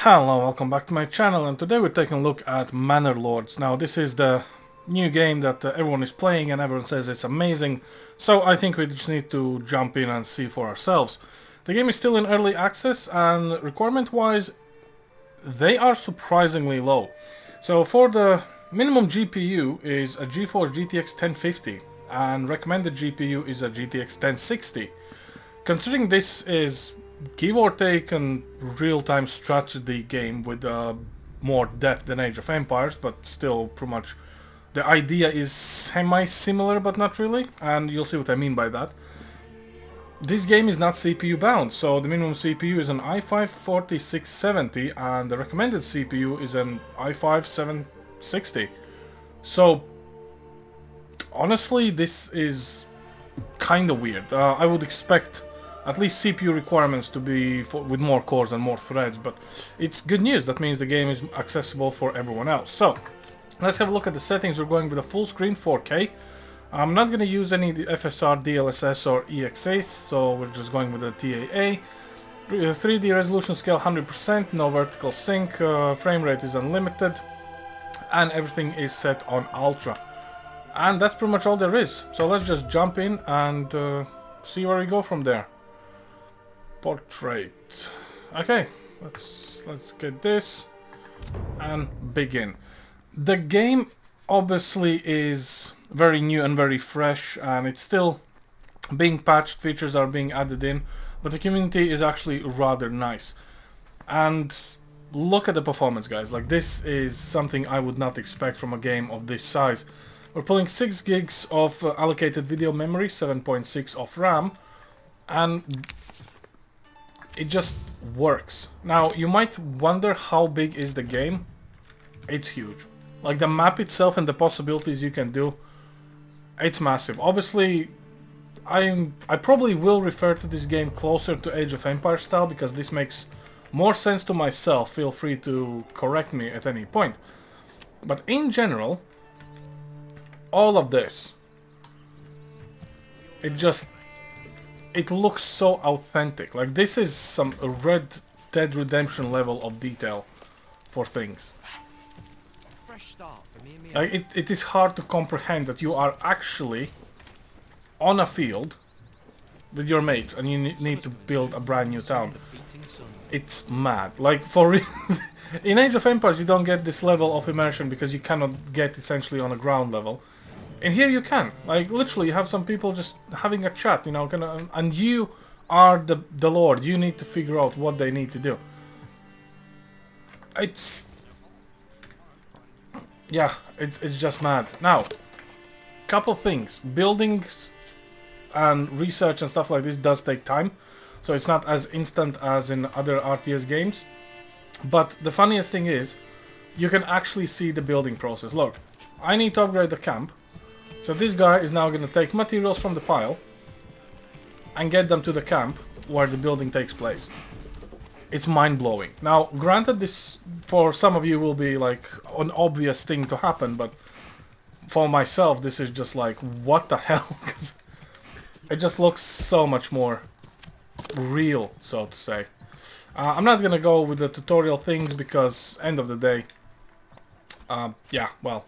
Hello, welcome back to my channel, and today we're taking a look at Manor Lords. Now this is the new game that everyone is playing and everyone says it's amazing, so I think we just need to jump in and see for ourselves. The game is still in early access and requirement wise they are surprisingly low. So for the minimum GPU is a GeForce GTX 1050 and recommended GPU is a GTX 1060. Considering this is give or take a real-time strategy game with more depth than Age of Empires, but still pretty much the idea is semi-similar but not really, and you'll see what I mean by that. This game is not CPU bound, so the minimum CPU is an i5-4670 and the recommended CPU is an i5-760. So honestly this is kinda weird. I would expect at least CPU requirements to be with more cores and more threads, but it's good news. That means the game is accessible for everyone else. So let's have a look at the settings. We're going with a full screen 4K. I'm not going to use any FSR, DLSS or EXA, so we're just going with the TAA. 3D resolution scale 100%, no vertical sync, frame rate is unlimited, and everything is set on ultra. And that's pretty much all there is. So let's just jump in and see where we go from there. Portrait. Okay, let's get this and begin. The game obviously is very new and very fresh, and it's still being patched, features are being added in, but the community is actually rather nice. And look at the performance, guys. Like, this is something I would not expect from a game of this size. We're pulling 6 gigs of allocated video memory, 7.6 of RAM, and it just works. Now, you might wonder how big is the game. It's huge. Like, the map itself and the possibilities you can do, it's massive. Obviously, I probably will refer to this game closer to Age of Empires style because this makes more sense to myself. Feel free to correct me at any point. But in general, all of this, it looks so authentic. Like, this is some Red Dead Redemption level of detail for things. Like, it is hard to comprehend that you are actually on a field with your mates and you need to build a brand new town. It's mad. Like, for real. In Age of Empires you don't get this level of immersion because you cannot get essentially on a ground level. And here you can. Like, literally, you have some people just having a chat, you know, and you are the Lord. You need to figure out what they need to do. Yeah, it's just mad. Now, couple things. Buildings and research and stuff like this does take time, so it's not as instant as in other RTS games. But the funniest thing is, you can actually see the building process. Look, I need to upgrade the camp. So this guy is now going to take materials from the pile and get them to the camp where the building takes place. It's mind-blowing. Now, granted, this for some of you will be like an obvious thing to happen, but for myself this is just like, what the hell? 'Cause it just looks so much more real, so to say. I'm not going to go with the tutorial things because end of the day, yeah, well,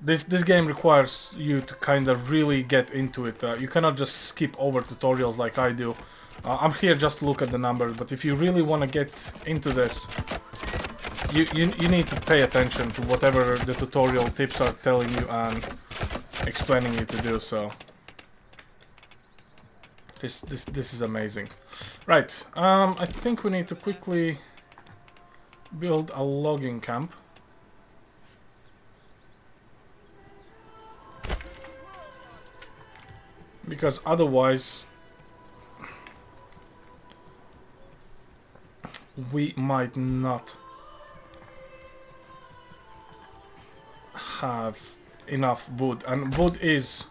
This game requires you to kind of really get into it. You cannot just skip over tutorials like I do. I'm here just to look at the numbers, but if you really want to get into this, you need to pay attention to whatever the tutorial tips are telling you and explaining you to do. So this is amazing. Right, I think we need to quickly build a logging camp. Because otherwise we might not have enough wood, and wood is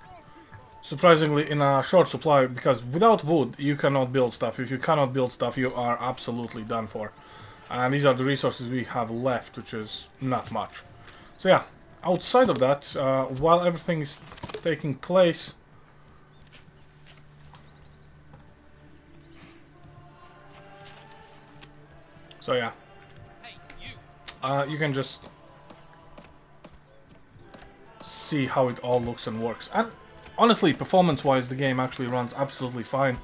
surprisingly in a short supply because without wood you cannot build stuff. If you cannot build stuff, you are absolutely done for, and these are the resources we have left, which is not much. So yeah, outside of that, while everything is taking place, so yeah, you can just see how it all looks and works. And honestly, performance-wise, the game actually runs absolutely fine.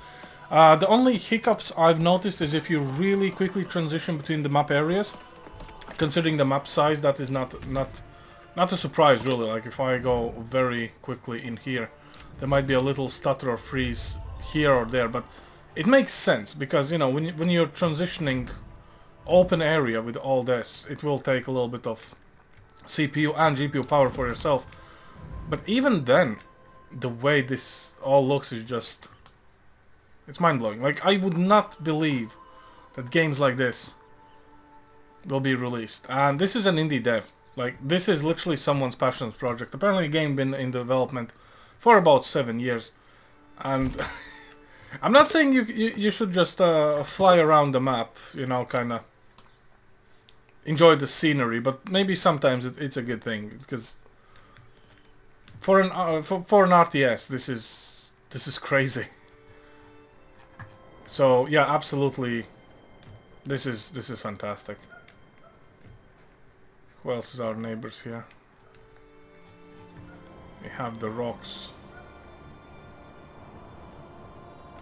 The only hiccups I've noticed is if you really quickly transition between the map areas. Considering the map size, that is not a surprise, really. Like, if I go very quickly in here, there might be a little stutter or freeze here or there, but it makes sense, because, you know, when you're transitioning open area with all this, it will take a little bit of CPU and GPU power for yourself. But even then, the way this all looks is just... it's mind-blowing. Like, I would not believe that games like this will be released. And this is an indie dev. Like, this is literally someone's passion project. Apparently the game been in development for about 7 years. And I'm not saying you should just fly around the map, you know, kind of enjoy the scenery, but maybe sometimes it's a good thing, because for an RTS this is crazy. So yeah, absolutely, this is fantastic. Who else is our neighbors here? We have the rocks.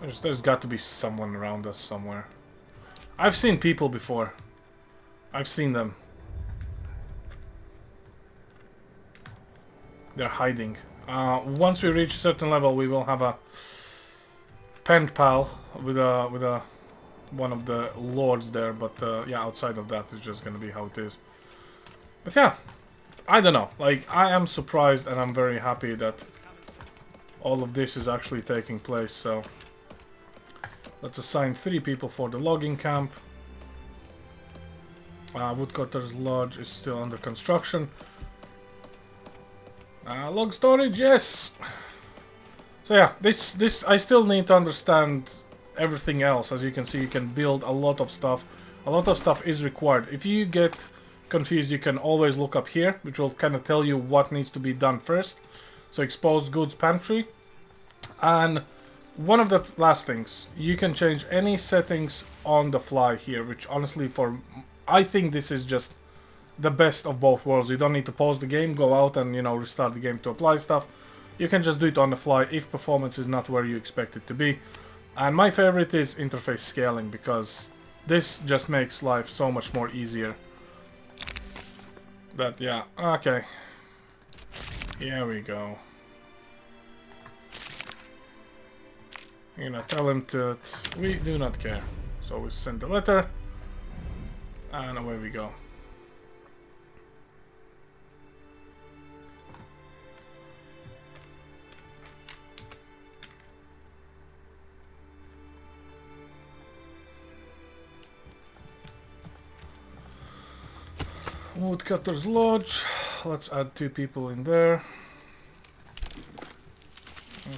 There's got to be someone around us somewhere. I've seen people before. I've seen them. They're hiding. Once we reach a certain level, we will have a pen pal with one of the lords there. But yeah, outside of that, it's just gonna be how it is. But yeah, I don't know. Like, I am surprised, and I'm very happy that all of this is actually taking place. So let's assign 3 people for the logging camp. Woodcutter's Lodge is still under construction. Log storage, yes! So yeah, this I still need to understand everything else. As you can see, you can build a lot of stuff. A lot of stuff is required. If you get confused, you can always look up here, which will kind of tell you what needs to be done first. So exposed goods pantry. And one of the last things, you can change any settings on the fly here, which honestly, I think this is just the best of both worlds. You don't need to pause the game, go out and, you know, restart the game to apply stuff. You can just do it on the fly if performance is not where you expect it to be. And my favorite is interface scaling, because this just makes life so much more easier. But yeah, okay. Here we go. I'm gonna tell him that we do not care. So we send the letter. And away we go. Woodcutter's Lodge. Let's add 2 people in there.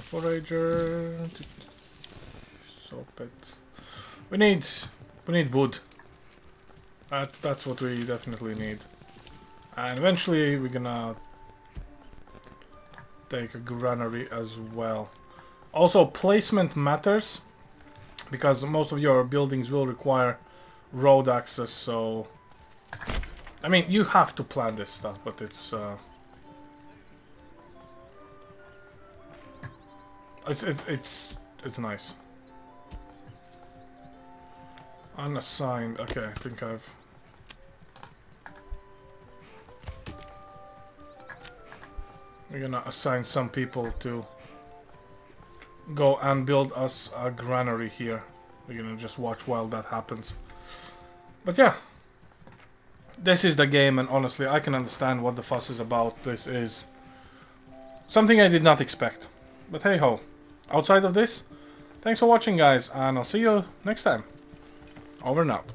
Forager. Soap it. We need wood. That's what we definitely need. And eventually we're gonna take a granary as well. Also, placement matters, because most of your buildings will require road access, so I mean, you have to plan this stuff, but it's nice. Unassigned. Okay, I think we're gonna assign some people to go and build us a granary here. We're gonna just watch while that happens. But yeah, this is the game, and honestly, I can understand what the fuss is about. This is something I did not expect. But hey ho, outside of this, thanks for watching, guys, and I'll see you next time. Over and out.